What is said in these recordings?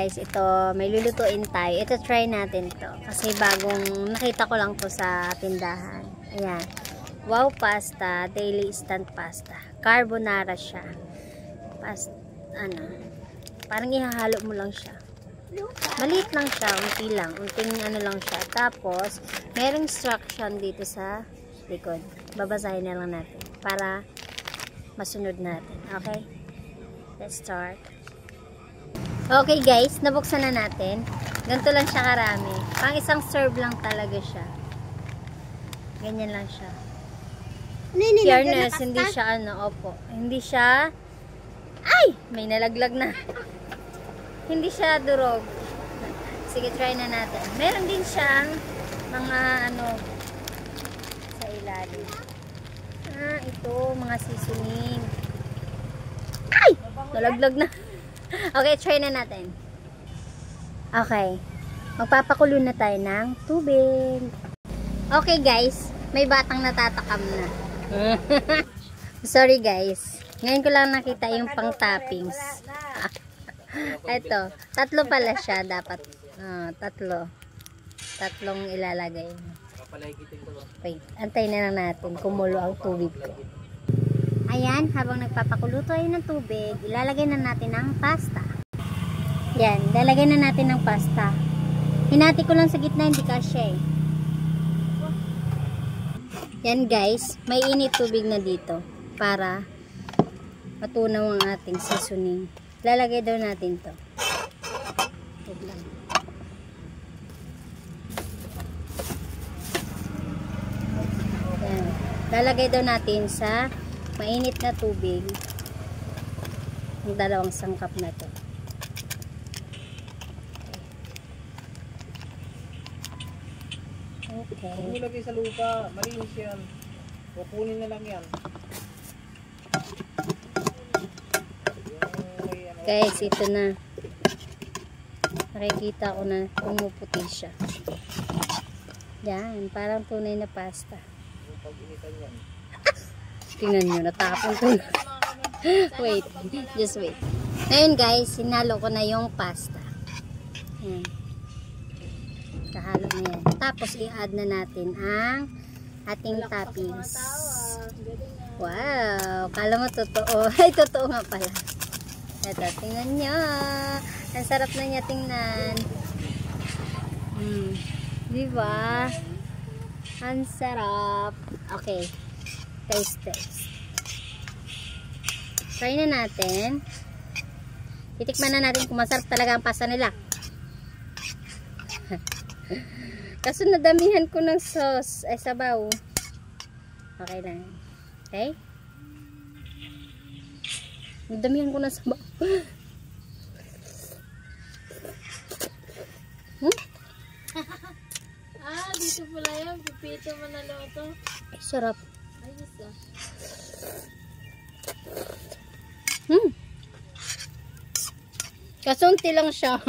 guys, ito, may lulutuin tayo. Ito, try natin to. Kasi bagong, nakita ko lang to sa tindahan. Ayan. Wow pasta, daily instant pasta. Carbonara siya. Parang ihahalo mo lang siya. Maliit lang siya, unti lang. Unting ano lang siya. Tapos, merong instruction dito sa likod. Babasahin na lang natin. Para masunod natin. Okay? Let's start. Okay guys, nabuksan na natin. Ganito lang siya karami. Pang isang serve lang talaga siya. Ganyan lang siya. Fairness, hindi siya opo. Hindi siya, ay! May nalaglag na. Hindi siya durog. Sige, try na natin. Meron din siyang mga sa ilalim. Ito, mga seasoning. Ay! Nalaglag na. Okay, try na natin. Okay. Magpapakulo na tayo ng tubig. Okay guys, may batang natatakam na. Sorry guys. Ngayon ko lang nakita yung pang toppings. Ito, tatlo pala siya dapat. Tatlong ilalagay. Wait, antayin na lang natin kumulo ang tubig ko. Ayan, habang nagpapakulo tayo ng tubig, ilalagay na natin ang pasta. Yan, ilalagay na natin ang pasta. Hinati ko lang sa gitna, hindi kasya eh. Yan guys, may init tubig na dito para matunaw ang ating seasoning. Ilalagay daw natin to. Ito lang. Yan, ilalagay daw natin sa mainit na tubig ang dalawang sangkap na to. Okay. Huwag mo lagay sa lupa, malinis yan. Kukunin na lang yan. Guys, ito na. Nakikita ko na pumuputi siya. Yan, parang tunay na pasta. Pag-initan yan. Tingnan nyo, natapon to. Wait, just wait. Ngayon guys, sinalo ko na yung pasta. Ayan. Kahalo na yan. Tapos i-add na natin ang ating toppings. Wow! Kala mo totoo. Ay, totoo nga pala. Ito, tingnan nyo. Ang sarap na niya tingnan. Diba? Ang sarap. Okay. Taste. Try na natin. Titikman na natin kung masarap talaga ang pasta nila. Kaso nadamihan ko ng sauce ay sabaw. Okay lang. Okay? Nadamihan ko ng sabaw. Dito pala yan. Pipito mo na loto. Ay, sarap. Ayos ah. Kasunti lang siya.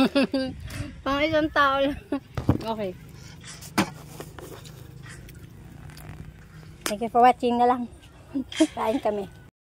Pang isang tao lang. Okay. Thank you for watching na lang. Kain kami.